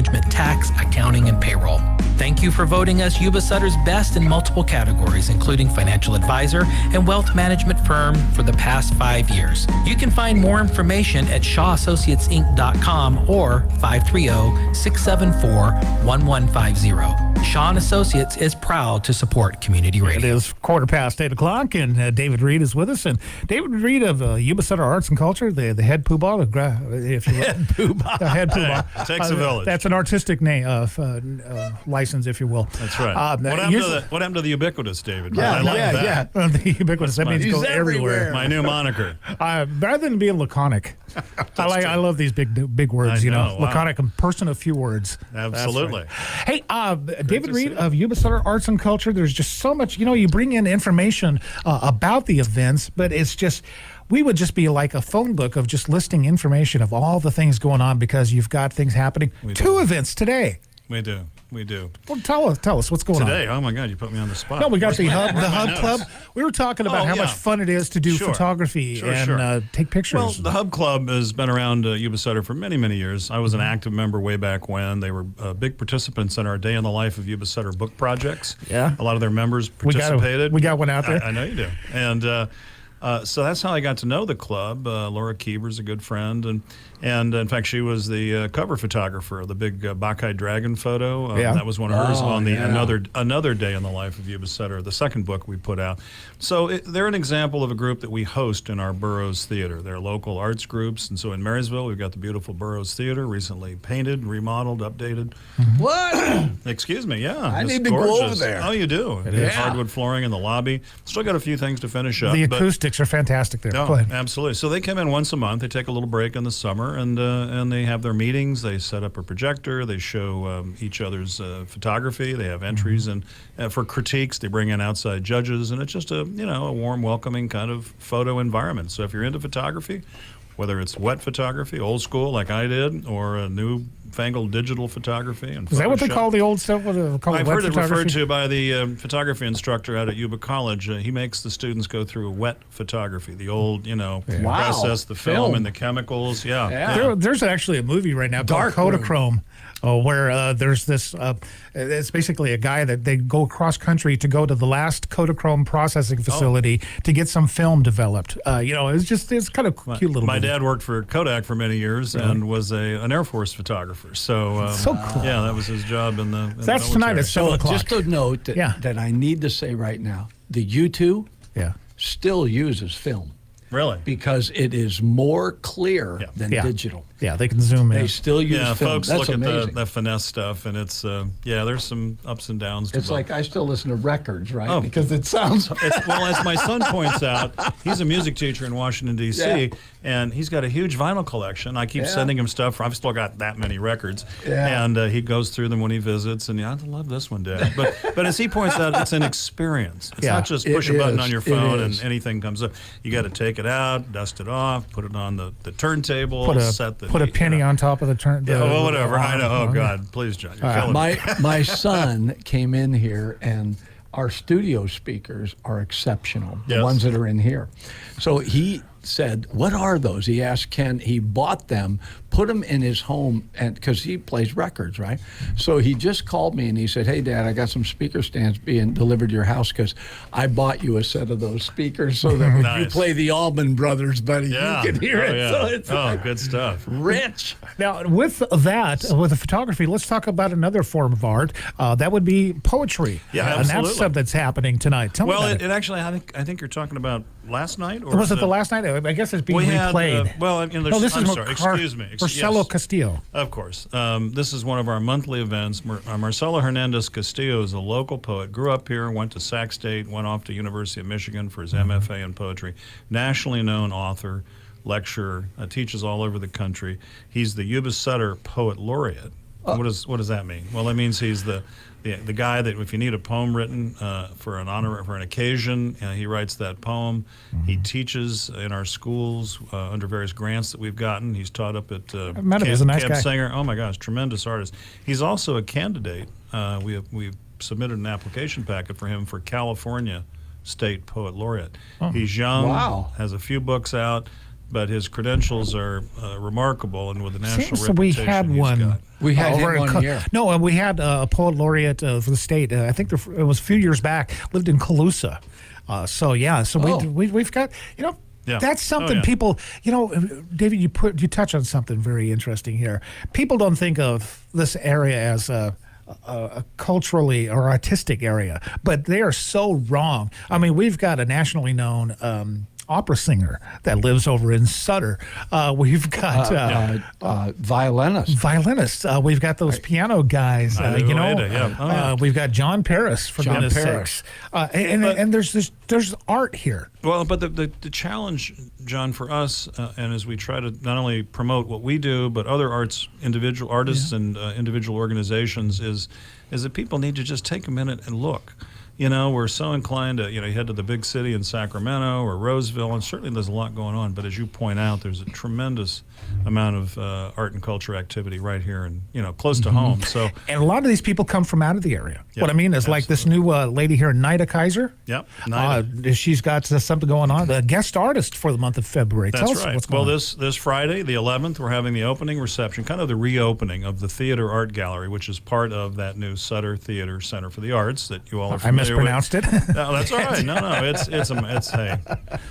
management, tax, accounting, and payroll. Thank you for voting us Yuba Sutter's best in multiple categories, including financial advisor and wealth management firm for the past 5 years. You can find more information at shawassociatesinc.com or 530-674-1150. Shaw & Associates is proud to support community radio. It is 8:15, and David Reed is with us. And David Reed of Yuba Sutter Arts and Culture, the head poobah, if you will. Head poobah. The head poobah. Takes a village. That's an artistic name, license, if you will. That's right. What happened to the ubiquitous, David? Yeah, I like that. The ubiquitous. That means go everywhere. My new moniker. Rather than being laconic, I love these big words. Wow. Laconic, a person of few words. Absolutely. Right. Hey, David Reed of Yuba Sutter Arts and Culture. There's just so much. You bring in information about the events, but it's just. We would just be like a phone book of just listing information of all the things going on because you've got things happening. Two events today. We do. Well, tell us what's going on today. Oh my God, you put me on the spot. No, we got the Hub Club. We were talking about how much fun it is to do photography and take pictures. Well, the Hub Club has been around Yuba Sutter for many, many years. I was an active member way back when. They were big participants in our Day in the Life of Yuba Sutter book projects. Yeah, a lot of their members participated. We got one out there. I know you do. And so that's how I got to know the club. Laura Keeber's a good friend, and in fact, she was the cover photographer of the big Bacchae Dragon photo. That was one of hers on the Another Day in the Life of Yuba Sutter, the second book we put out. So they're an example of a group that we host in our Burroughs Theater. They're local arts groups, and so in Marysville, we've got the beautiful Burroughs Theater, recently painted, remodeled, updated. What? Excuse me, yeah. I need to go over there. Oh, you do. It is. Hardwood flooring in the lobby. Still got a few things to finish up. The acoustics are fantastic there. No, absolutely. So they come in once a month. They take a little break in the summer, and they have their meetings. They set up a projector. They show each other's photography. They have entries, and for critiques, they bring in outside judges, and it's just a warm, welcoming kind of photo environment. So if you're into photography, whether it's wet photography, old school like I did, or a newfangled digital photography. And is that what they call the old stuff? I've heard it referred to by the photography instructor out at Yuba College. He makes the students go through wet photography, the old, process the film and the chemicals. There's actually a movie right now called Kodachrome. Where there's this, it's basically a guy that they go cross country to go to the last Kodachrome processing facility to get some film developed. It's kind of cute little. My dad worked for Kodak for many years and was an Air Force photographer. So cool. Yeah, that was his job in the. So that's tonight at 7 o'clock. Just a note that I need to say right now: the U2 still uses film. Really? Because it is more clear than digital. Yeah, they can zoom in. They still use film. Folks That's look amazing. at the finesse stuff, and it's, there's some ups and downs. It's like I still listen to records, right? Because it sounds... Well, as my son points out, he's a music teacher in Washington, D.C., and he's got a huge vinyl collection. I keep sending him stuff. I've still got that many records. And he goes through them when he visits, and I love this one, Dad. But as he points out, it's an experience. It's not just push a button on your phone and anything comes up. You got to take it out, dust it off, put it on the turntable, put a penny on top of the turn. Whatever. I know. Oh God, please, John. You're killing me. My son came in here, and our studio speakers are exceptional. The ones that are in here. So he said, "What are those?" He asked Ken. He bought them, put them in his home, and because he plays records, right? So he just called me and he said, "Hey, Dad, I got some speaker stands being delivered to your house because I bought you a set of those speakers so that when you play the Allman Brothers, buddy, you can hear it." Yeah. So it's good stuff. Rich. Now, with the photography, let's talk about another form of art. That would be poetry. Yeah, and absolutely. that's something that's happening tonight. Tell me about it actually, I think you're talking about last night, or was it the last night? I guess it's being replayed. I'm sorry. Excuse me. Marcelo Castillo. Of course. This is one of our monthly events. Marcelo Hernandez Castillo is a local poet. Grew up here, went to Sac State, went off to University of Michigan for his MFA in poetry. Nationally known author, lecturer, teaches all over the country. He's the Yuba Sutter Poet Laureate. What does that mean? Well, it means he's the guy that if you need a poem written for an occasion, he writes that poem. He teaches in our schools under various grants that we've gotten. He's taught up at Camp Singer. Oh my gosh, tremendous artist. He's also a candidate. We've submitted an application packet for him for California State Poet Laureate. He's young, has a few books out, but his credentials are remarkable, and with the national So we reputation had he's one. got. We had over him in on here. No, and we had a poet laureate for the state. I think it was a few years back. Lived in Calusa. So we've got Yeah. That's something Oh, yeah. people, David, you touch on something very interesting here. People don't think of this area as a culturally or artistic area, but they are so wrong. I mean, we've got a nationally known opera singer that lives over in Sutter. We've got violinists. We've got those piano guys. We've got John Paris from John goodness Paris. sakes. And there's art here. Well, but the challenge, John, for us, and as we try to not only promote what we do, but other individual artists and individual organizations, is that people need to just take a minute and look. We're so inclined to, head to the big city in Sacramento or Roseville, and certainly there's a lot going on. But as you point out, there's a tremendous amount of art and culture activity right here and, close to home. So, and a lot of these people come from out of the area. Yep, What I mean is like this new lady here, Nahida Kaiser. Yep, Nahida. She's got something going on. A guest artist for the month of February. That's Tell us right. what's going on. This Friday, the 11th, we're having the opening reception, kind of the reopening of the Theater Art Gallery, which is part of that new Sutter Theater Center for the Arts that you all are familiar with. I mispronounced it. No, that's all right. No, it's hey,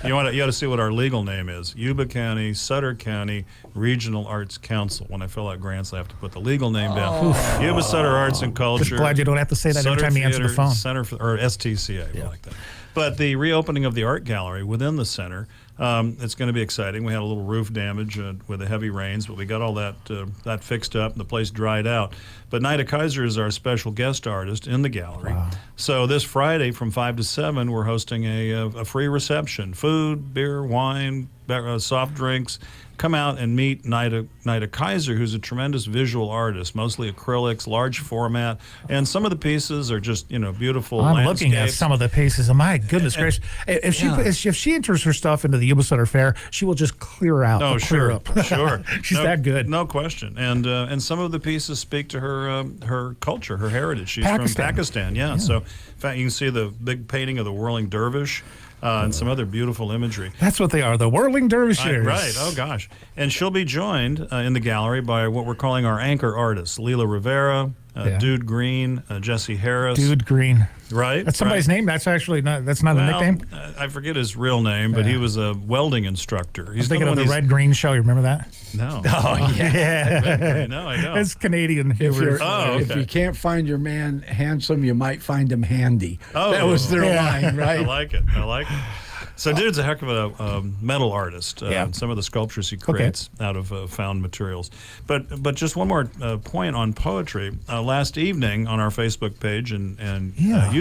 you ought to see what our legal name is: Yuba County, Sutter County Regional Arts Council. When I fill out grants, I have to put the legal name down. Yuba Sutter Arts and Culture. Just glad you don't have to say that every Sutter time you answer the Theater phone. Center or STCA, we like that. But the reopening of the art gallery within the center, it's going to be exciting. We had a little roof damage with the heavy rains, but we got all that fixed up and the place dried out. But Nahida Kaiser is our special guest artist in the gallery. Wow. So this Friday from 5 to 7, we're hosting a free reception: food, beer, wine, soft drinks. Come out and meet Nahida Kaiser, who's a tremendous visual artist, mostly acrylics, large format, and some of the pieces are just beautiful. I'm looking at some of the pieces. And my goodness gracious! If she enters her stuff into the Yuba Sutter Fair, she will just clear out. Oh, clear sure, up. Sure. She's that good. No question. And some of the pieces speak to her culture, her heritage. She's from Pakistan. Yeah. So in fact, you can see the big painting of the whirling dervish. And some other beautiful imagery. That's what they are, the whirling dervishes. Right, oh gosh. And she'll be joined in the gallery by what we're calling our anchor artists: Leela Rivera, Dude Green, Jesse Harris. Dude Green. Right. That's somebody's name? That's actually not, that's not a nickname? I forget his real name, but he was a welding instructor. He's thinking of the Red Green Show. You remember that? No. Oh, yeah. No, I don't. It's Canadian. If you can't find your man handsome, you might find him handy. Oh, that was their line, right? I like it. So Dude's a heck of a metal artist. Some of the sculptures he creates out of found materials. But just one more point on poetry. Last evening on our Facebook page and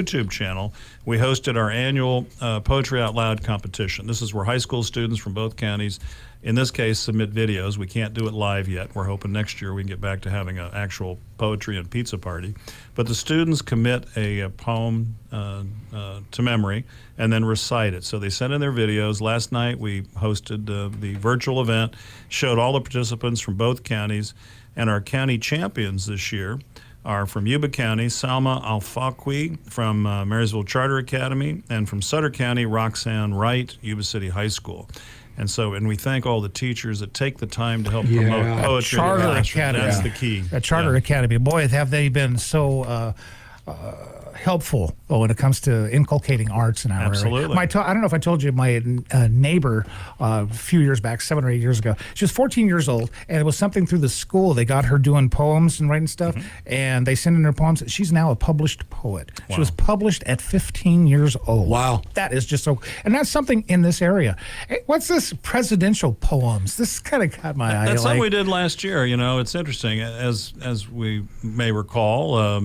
YouTube channel, we hosted our annual Poetry Out Loud competition. This is where high school students from both counties, in this case, submit videos. We can't do it live yet. We're hoping next year we can get back to having an actual poetry and pizza party. But the students commit a poem to memory and then recite it. So they send in their videos. Last night we hosted the virtual event, showed all the participants from both counties, and our county champions this year are from Yuba County, Salma Al-Faqui from Marysville Charter Academy, and from Sutter County, Roxanne Wright, Yuba City High School. And we thank all the teachers that take the time to help promote poetry. Charter Academy. That's the key. A Charter Academy. Boy, have they been so helpful when it comes to inculcating arts in our Absolutely. area. I don't know if I told you, my neighbor a few years back, 7 or 8 years ago, she was 14 years old, and it was something through the school. They got her doing poems and writing stuff, and they sent in her poems. She's now a published poet. Wow. She was published at 15 years old. Wow. That is just so, and that's something in this area. Hey, what's this presidential poems? This kind of caught my eye. That's something we did last year. It's interesting. As we may recall,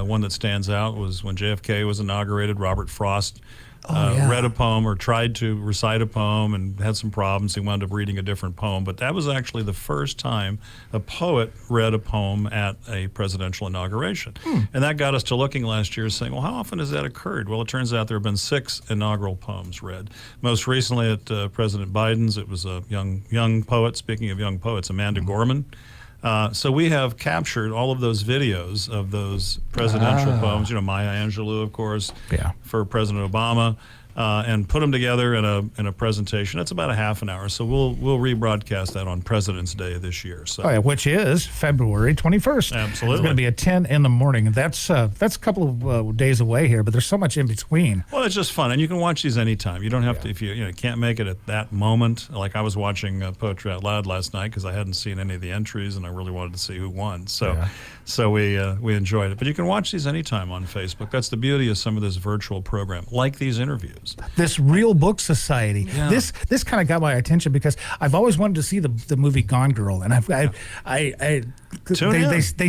one that stands out was when JFK was inaugurated. Robert Frost read a poem or tried to recite a poem and had some problems. He wound up reading a different poem. But that was actually the first time a poet read a poem at a presidential inauguration. And that got us to looking last year, saying, well, how often has that occurred? Well, it turns out there have been 6 inaugural poems read. Most recently at President Biden's, it was a young poet. Speaking of young poets, Amanda Gorman. So we have captured all of those videos of those presidential poems. Maya Angelou, of course, for President Obama. and put them together in a presentation. It's about a half an hour, so we'll rebroadcast that on President's Day this year. So, which is February 21st. Absolutely. It's going to be at 10 in the morning. And that's a couple of days away here, but there's so much in between. Well, it's just fun, and you can watch these anytime. You don't have to, if you can't make it at that moment. Like I was watching Poetry Out Loud last night because I hadn't seen any of the entries, and I really wanted to see who won. So we enjoyed it. But you can watch these anytime on Facebook. That's the beauty of some of this virtual program, like these interviews. This Real Book Society. Yeah. This kind of got my attention because I've always wanted to see the movie Gone Girl, and they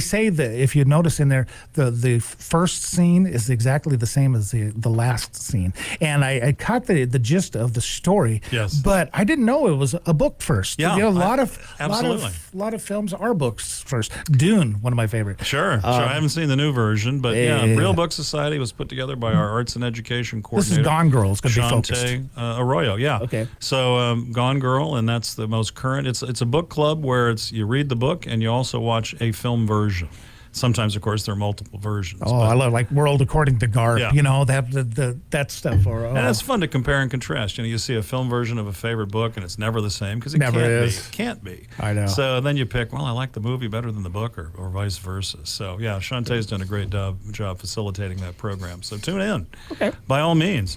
say that if you notice in there, the first scene is exactly the same as the last scene, and I caught the gist of the story. Yes. But I didn't know it was a book first. Yeah, a lot absolutely. of films are books first. Dune, one of my favorites. Sure. I haven't seen the new version, but Real Book Society was put together by our arts and education coordinator. This is Gone Girl. It's going to be focused. Shante Arroyo, yeah. Okay. So Gone Girl, and that's the most current. It's a book club where you read the book and you also watch a film version. Sometimes, of course, there are multiple versions. Oh, I love like World According to Garp. Yeah. That stuff. And it's fun to compare and contrast. You see a film version of a favorite book, and it's never the same because it Never can't is. be. It can't be. I know. So then you pick. Well, I like the movie better than the book, or vice versa. So yeah, Shantae's done a great job facilitating that program. So tune in. Okay. By all means.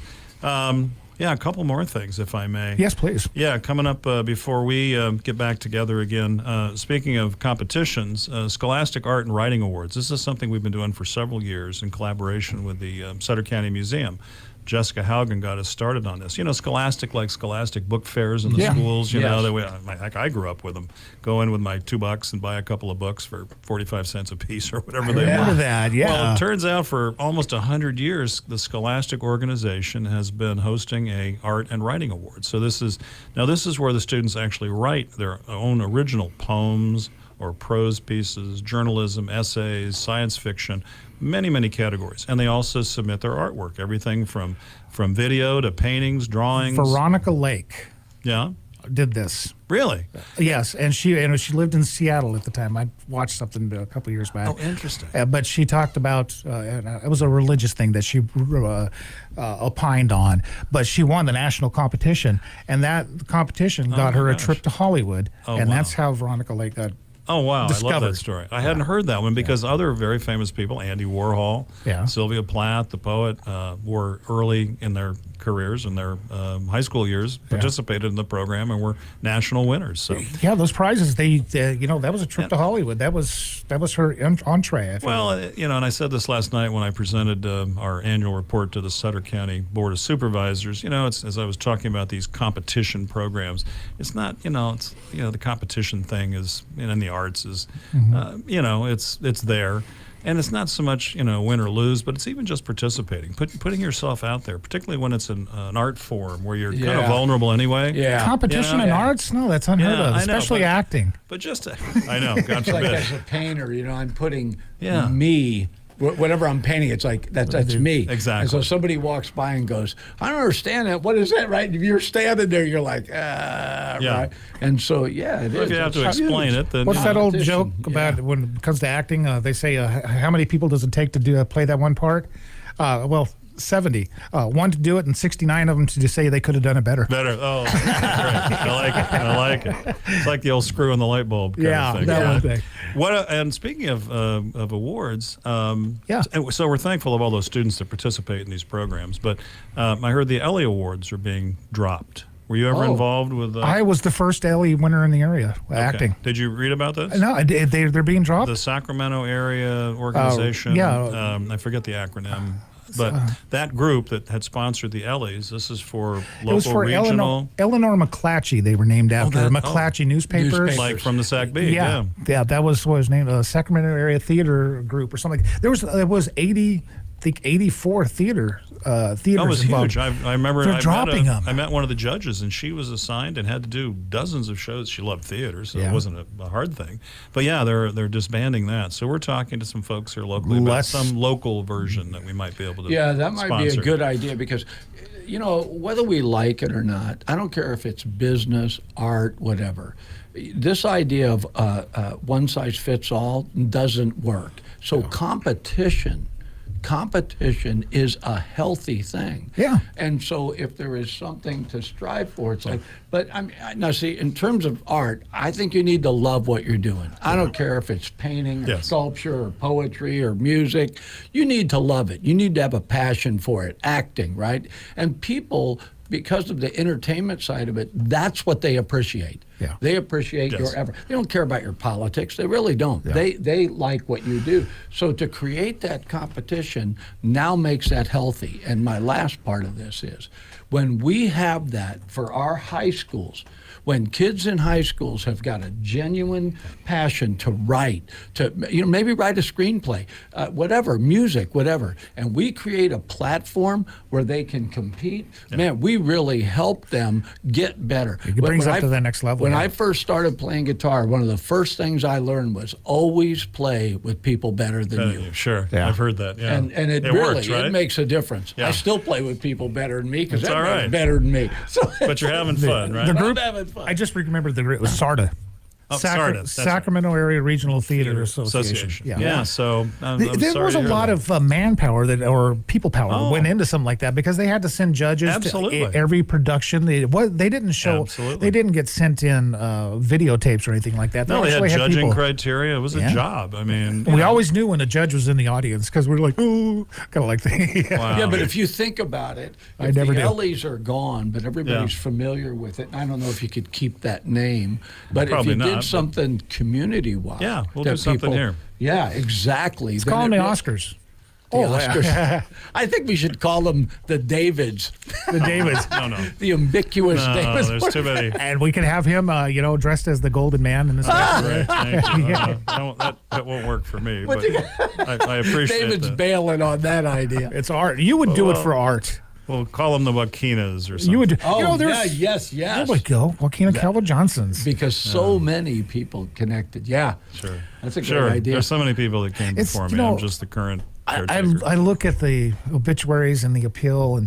A couple more things, if I may. Yes, please. Yeah, coming up before we get back together again, speaking of competitions, Scholastic Art and Writing Awards. This is something we've been doing for several years in collaboration with the Sutter County Museum. Jessica Haugen got us started on this. Scholastic, like Scholastic book fairs in the schools, I grew up with them. Go in with my $2 and buy a couple of books for 45 cents a piece or whatever they were. Remember that, yeah. Well, it turns out for almost 100 years, the Scholastic organization has been hosting a Art and Writing Award. So this is where the students actually write their own original poems or prose pieces, journalism, essays, science fiction, many, many categories. And they also submit their artwork, everything from video to paintings, drawings. Veronica Lake did this. Really? Yes, and she lived in Seattle at the time. I watched something a couple years back. Oh, interesting. But she talked about it was a religious thing that she opined on. But she won the national competition, and that competition got her a trip to Hollywood, and that's how Veronica Lake got. Oh, wow. discovered. I love that story. I hadn't heard that one because other very famous people, Andy Warhol, Sylvia Plath, the poet, were early in their careers, in their high school years, participated in the program and were national winners. So those prizes, that was a trip to Hollywood. That was her entree. Well, and I said this last night when I presented our annual report to the Sutter County Board of Supervisors. It's as I was talking about these competition programs. It's not, the competition thing is in the arts is, it's there. And it's not so much, win or lose, but it's even just participating, putting yourself out there, particularly when it's an art form where you're kind of vulnerable anyway. Yeah. Competition in arts? No, that's unheard of, especially acting. But just, I know, God It's forbid. like as a painter, I'm putting me. Whatever I'm painting, it's like that's me. Exactly. And so somebody walks by and goes, "I don't understand that. What is that?" Right? If you're standing there, you're like, right. And so, it is. If you have to explain it, then what's that old joke about when it comes to acting? They say, "How many people does it take to play that one part?" 70. One to do it, and 69 of them to just say they could have done it better. Oh, great. I like it. It's like the old screw in the light bulb kind of thing. That one thing. And speaking of awards, and so we're thankful of all those students that participate in these programs. But I heard the Ellie Awards are being dropped. Were you ever involved with? I was the first Ellie winner in the area acting. Did you read about this? No, they're being dropped. The Sacramento area organization. I forget the acronym. But that group that had sponsored the Ellies, this is for local, it was for regional. Eleanor McClatchy. They were named after McClatchy newspapers. Like from the SACB. Yeah, that was what was named Sacramento Area Theater Group or something. There was 84 theaters. That was involved. huge. I remember They're dropping them. I met one of the judges, and she was assigned and had to do dozens of shows. She loved theater, so it wasn't a hard thing. But they're disbanding that. So we're talking to some folks here locally about some local version that we might be able to that might be a sponsor. good idea because, whether we like it or not, I don't care if it's business, art, whatever. This idea of one size fits all doesn't work. So competition competition is a healthy thing. Yeah. And so if there is something to strive for, it's like, but now see, in terms of art, I think you need to love what you're doing. I don't care if it's painting or sculpture or poetry or music. You need to love it. You need to have a passion for it, acting, right? And people, because of the entertainment side of it, that's what they appreciate. Yeah. They appreciate your effort. They don't care about your politics. They really don't. They like what you do. So to create that competition now makes that healthy. And my last part of this is when we have that for our high schools, when kids in high schools have got a genuine passion to write, to maybe write a screenplay, whatever, music, whatever, and we create a platform where they can compete, man, we really help them get better. It brings up to the next level. When I first started playing guitar, one of the first things I learned was always play with people better than you. Sure, Yeah. I've heard that. Yeah. And it really works, right? it makes a difference. Yeah. I still play with people better than me because That's they're all right. better than me. So But you're having fun, right? The group, I'm having fun. I just remembered the group. It was SARTA. Oh, SARTA, that's right. Sacramento Area Regional Theater Association. Yeah, so I'm There sorry was to a hear lot that. of manpower or people power went into something like that because they had to send judges Absolutely. to every production. They didn't show. Absolutely. They didn't get sent in videotapes or anything like that. No, they had actually judging people. criteria. It was a job. I mean, We always knew when a judge was in the audience because we were like, ooh, kind of like the. Wow. Yeah, but if you think about it, I if never the do. Ellies are gone, but everybody's familiar with it, and I don't know if you could keep that name, but Probably if you not, did but- something community-wise. Yeah, we'll that do something here. Yeah, exactly. It's called the Oscars. The Oscars. I think we should call them the Davids. The Davids. No. The ambiguous No, Davids. there's too many. And we can have him, dressed as the Golden Man in this. Great, thank you. That won't work for me, but I appreciate David's that. bailing on that idea. It's art. You would do it for art. We'll call them the Wakinas or something. You would. Oh, there's. yes. There we go. Joaquina Calva-Johnson's. Because so many people connected. Yeah. Sure. That's a great idea. There's so many people that came It's, before you me. know, I'm just the current I caretaker. look at the obituaries and the appeal,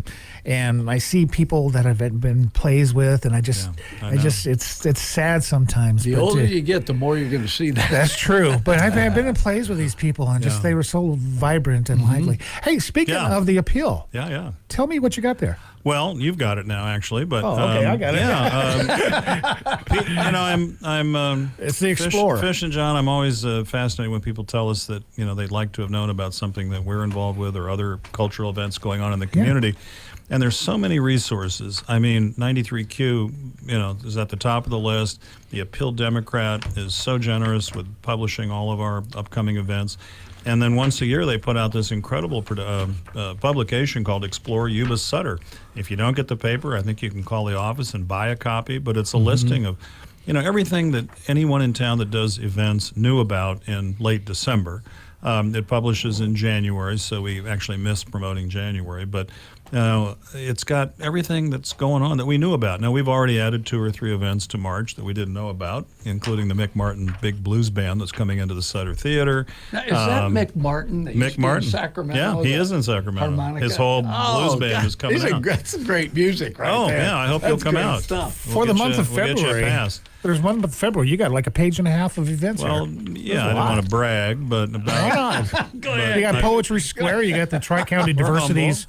and I see people that I've been plays with, and I I know. it's sad sometimes. The but, older you get, the more you're going to see that. that's true. But I've been in plays with these people, and just they were so vibrant and lively. Hey, speaking of the appeal, Yeah. tell me what you got there. Well, you've got it now, actually. But okay, I got it. Yeah, I'm. It's the Explorer. Fish and John. I'm always fascinated when people tell us that they'd like to have known about something that we're involved with or other cultural events going on in the community. And there's so many resources. I mean, 93Q, is at the top of the list. The Appeal Democrat is so generous with publishing all of our upcoming events. And then once a year, they put out this incredible publication called Explore Yuba Sutter. If you don't get the paper, I think you can call the office and buy a copy. But it's a listing of, everything that anyone in town that does events knew about in late December. It publishes in January, so we actually missed promoting January. But it's got everything that's going on that we knew about. Now, we've already added 2 or 3 events to March that we didn't know about, including the Mick Martin Big Blues Band that's coming into the Sutter Theater. Now, is that Mick Martin? That used Mick to be in Martin. Sacramento? Yeah, he is in Sacramento. Harmonica? His whole blues band is coming out. That's great music right there. Yeah, I hope That's you'll come great out. Stuff. For the month of We'll get you a February, pass. there's one month of February. You got like a page and a half of events Well, here. yeah, I didn't want to brag, but Why not? You got Poetry Square. You got the Tri-County Diversities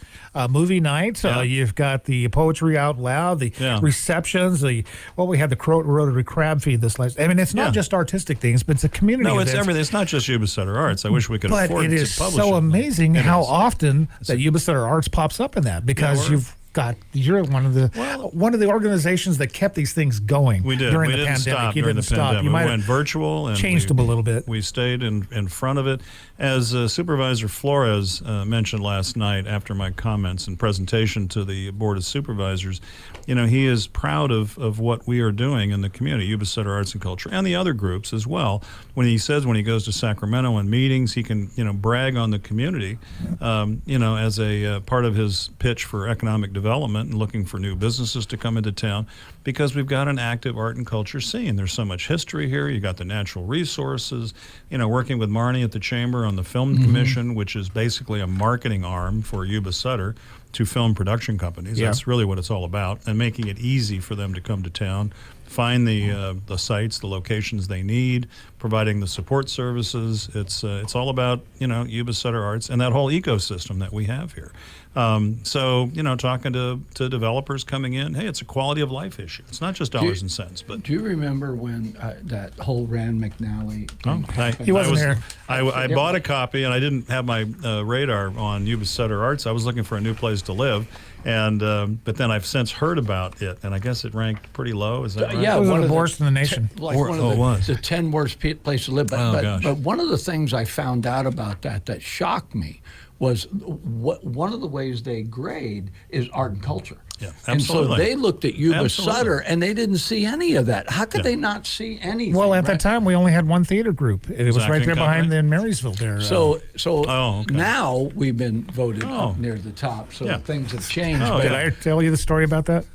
movie night. You've got the Poetry Out Loud, the receptions. We had the Rotary Crab Feed this last. I mean, it's not just artistic things, but it's a community. No, it's events. everything. It's not just Yuba Sutter Arts. I wish we could But afford it to is publish so it. amazing It how is. often that Yuba Sutter Arts pops up in that because you're one of the organizations that kept these things going We did. during We the didn't pandemic. stop You during didn't the stop. pandemic. You We might went have virtual and changed them a little bit. We stayed in front of it. As Supervisor Flores mentioned last night after my comments and presentation to the Board of Supervisors, he is proud of what we are doing in the community, Yuba Sutter Arts and Culture, and the other groups as well. When he goes to Sacramento and meetings, he can, brag on the community, as a part of his pitch for economic development and looking for new businesses to come into town, because we've got an active art and culture scene. There's so much history here. You got the natural resources, working with Marnie at the Chamber on the Film Commission, which is basically a marketing arm for Yuba Sutter. to film production companies. Yeah. That's really what it's all about, and making it easy for them to come to town, find the sites, the locations they need, providing the support services. It's all about, Yuba Sutter Arts and that whole ecosystem that we have here. So, talking to developers coming in, hey, it's a quality of life issue. It's not just dollars and cents. But do you remember when that whole Rand McNally thing happened? He wasn't here. I bought a copy, and I didn't have my radar on Yuba Sutter Arts. I was looking for a new place to live, and but then I've since heard about it, and I guess it ranked pretty low. Is that right? Yeah, It was one the of worst in the nation. Like Or- one oh, it of was. the 10 worst places to live. Gosh. But one of the things I found out about that shocked me was one of the ways they grade is art and culture. Yeah, and so absolutely. they looked at Yuba Absolutely. Sutter and they didn't see any of that. How could they not see anything? Well, at right? that time, we only had one theater group. It was Acting right there behind company? in Marysville there. So Oh, okay. now we've been voted Oh. up near the top, so Yeah. things have changed. Oh, but Did yeah. I tell you the story about that?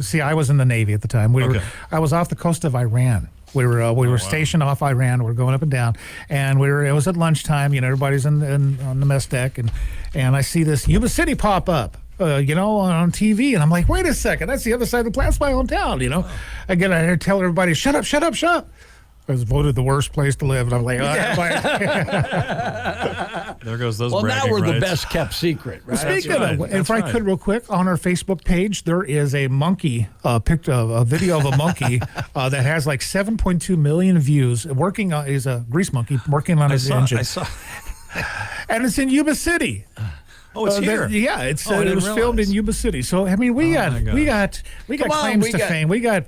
See, I was in the Navy at the time. Okay. I was off the coast of Iran. We were stationed off Iran. We were going up and down, and it was at lunchtime. Everybody's on the mess deck, and I see this Yuba City pop up. On TV, and I'm like, wait a second, that's the other side of the planet. That's my hometown. Again, I tell everybody, shut up, shut up, shut up. I was voted the worst place to live, and I'm like, There goes those well, now bragging we're the rights. best kept secret, right? Speaking right. of, if That's I right. could real quick, on our Facebook page, there is a monkey, a video of a monkey that has like 7.2 million views. Is a grease monkey working on his engine, I saw. and it's in Yuba City. Oh, it's here. It I didn't was filmed realize. in Yuba City. So I mean, we got my Come on, claims we to got- fame. We got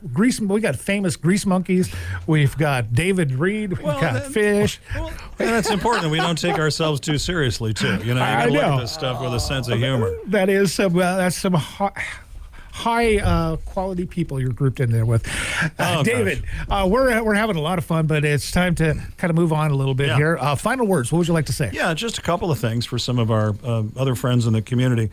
famous grease monkeys. We've got David Reed. We've got then- Fish. Well, and that's important that we don't take ourselves too seriously, too. You I gotta look know. at this stuff with a sense of humor. That is that's some high quality people you're grouped in there with. Oh, David, we're having a lot of fun, but it's time to kind of move on a little bit Yeah. here. Final words. What would you like to say? Yeah, just a couple of things for some of our other friends in the community.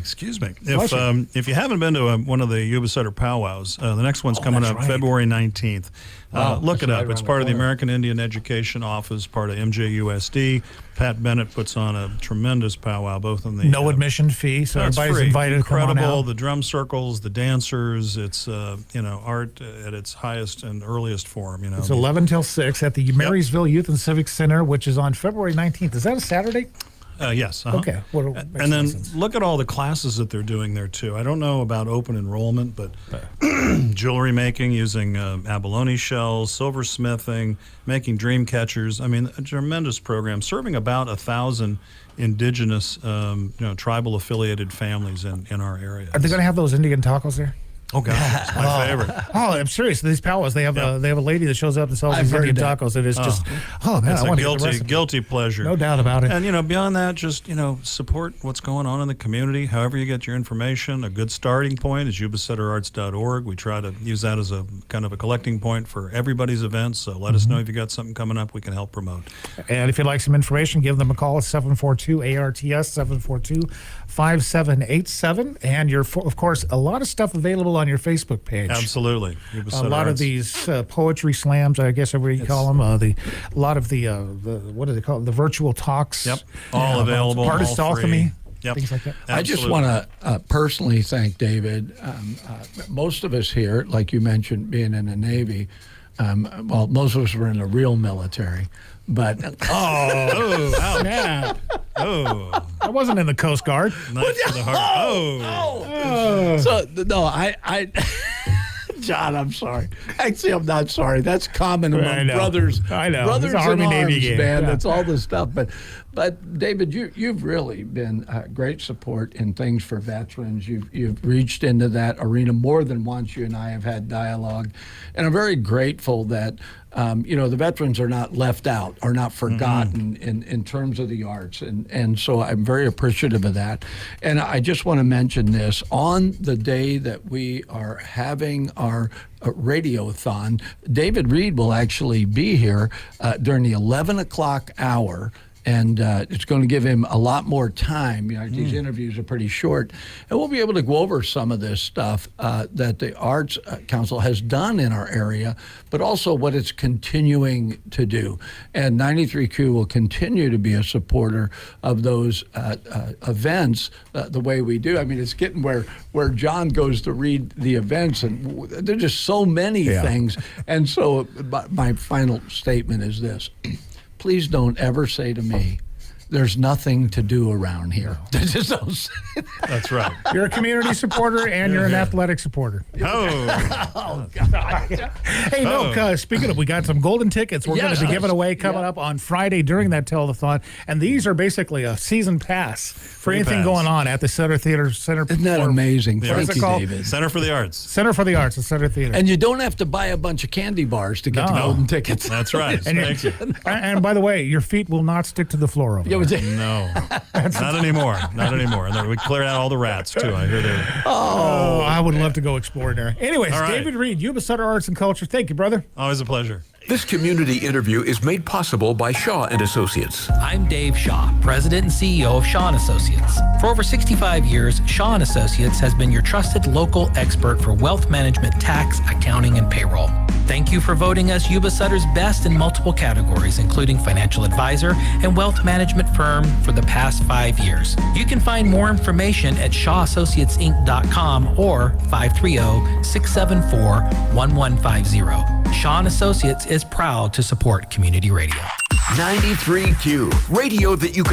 Excuse me. If you haven't been to one of the Yuba Sutter powwows, the next one's coming that's up right. February 19th. Look that's it right up. It's around part the of the corner. American Indian Education Office, part of MJUSD. Pat Bennett puts on a tremendous powwow, both in the No admission fee, so No, it's everybody's free. invited to come on Incredible. out. The drum circles, the dancers. It's art at its highest and earliest form. It's 11 till 6 at the Marysville Youth and Civic Center, which is on February 19th. Is that a Saturday? Yes. Okay. Well, makes And then sense. look at all the classes that they're doing there too. I don't know about open enrollment, but jewelry making using abalone shells, silversmithing, making dream catchers. I mean, a tremendous program serving about 1,000 indigenous, tribal affiliated families in our area. Are they going to have those Indian tacos there? Oh God, it's my favorite. Oh, I'm serious. These powwows, they have a lady that shows up and sells I've these heard Indian that. tacos. It is just, oh man, It's I a want to get the recipe. guilty pleasure. No doubt about it. And beyond that, just support what's going on in the community. However you get your information, a good starting point is yubasutterarts.org. We try to use that as a kind of a collecting point for everybody's events. So let us know if you got something coming up we can help promote. And if you'd like some information, give them a call at 742-ARTS, 742-5787. And of course, a lot of stuff available on your Facebook page. Absolutely. Yuba A Sutter lot of Arts. these poetry slams, I guess everybody call them. A lot of the what do they call it? The virtual talks. Yep. All available, Artist all free. alchemy. Yep. Things like that. I just Absolutely. want to personally thank David. Most of us here, like you mentioned, being in the Navy, most of us were in the real military. But Oh, ouch. Yeah. Oh, I wasn't in the Coast Guard. knife to the heart. Oh. so no, I John, I'm sorry. Actually, I'm not sorry. That's common I among know. brothers. I know. Brothers It's an in Army-Navy arms, game. man. Yeah. That's all this stuff. But David, you've really been great support in things for veterans. You've reached into that arena more than once. You and I have had dialogue, and I'm very grateful that the veterans are not left out or not forgotten in terms of the arts, and so I'm very appreciative of that. And I just want to mention this on the day that we are having our Radiothon. David Reed will actually be here during the 11 o'clock hour And it's going to give him a lot more time. These interviews are pretty short. And we'll be able to go over some of this stuff that the Arts Council has done in our area, but also what it's continuing to do. And 93Q will continue to be a supporter of those events the way we do. I mean, it's getting where John goes to read the events, and there's just so many things. And so my final statement is this. Please don't ever say to me, there's nothing to do around here. Just don't say that. That's right. You're a community supporter and you're an athletic supporter. Oh, God. Hey, no, speaking of, we got some golden tickets we're going to be giving away coming up on Friday during that telethon. And these are basically a season pass for anything going on at the Center Theater Center. Isn't that amazing? Yeah. Thank you, David. Center for the Arts. Center for the Arts, the Center Theater. And you don't have to buy a bunch of candy bars to get the golden tickets. That's right. And, Thank you. And by the way, your feet will not stick to the floor over there. No, not anymore. Not anymore. And we cleared out all the rats, too. I hear they're... Oh, I would love to go exploring there. Anyways, All right. David Reed, Yuba Sutter Arts and Culture. Thank you, brother. Always a pleasure. This community interview is made possible by Shaw and Associates. I'm Dave Shaw, President and CEO of Shaw & Associates. For over 65 years, Shaw & Associates has been your trusted local expert for wealth management, tax, accounting, and payroll. Thank you for voting us Yuba Sutter's best in multiple categories, including financial advisor and wealth management firm for the past 5 years. You can find more information at shawassociatesinc.com or 530-674-1150. Shaw & Associates is proud to support community radio. 93Q, radio that you can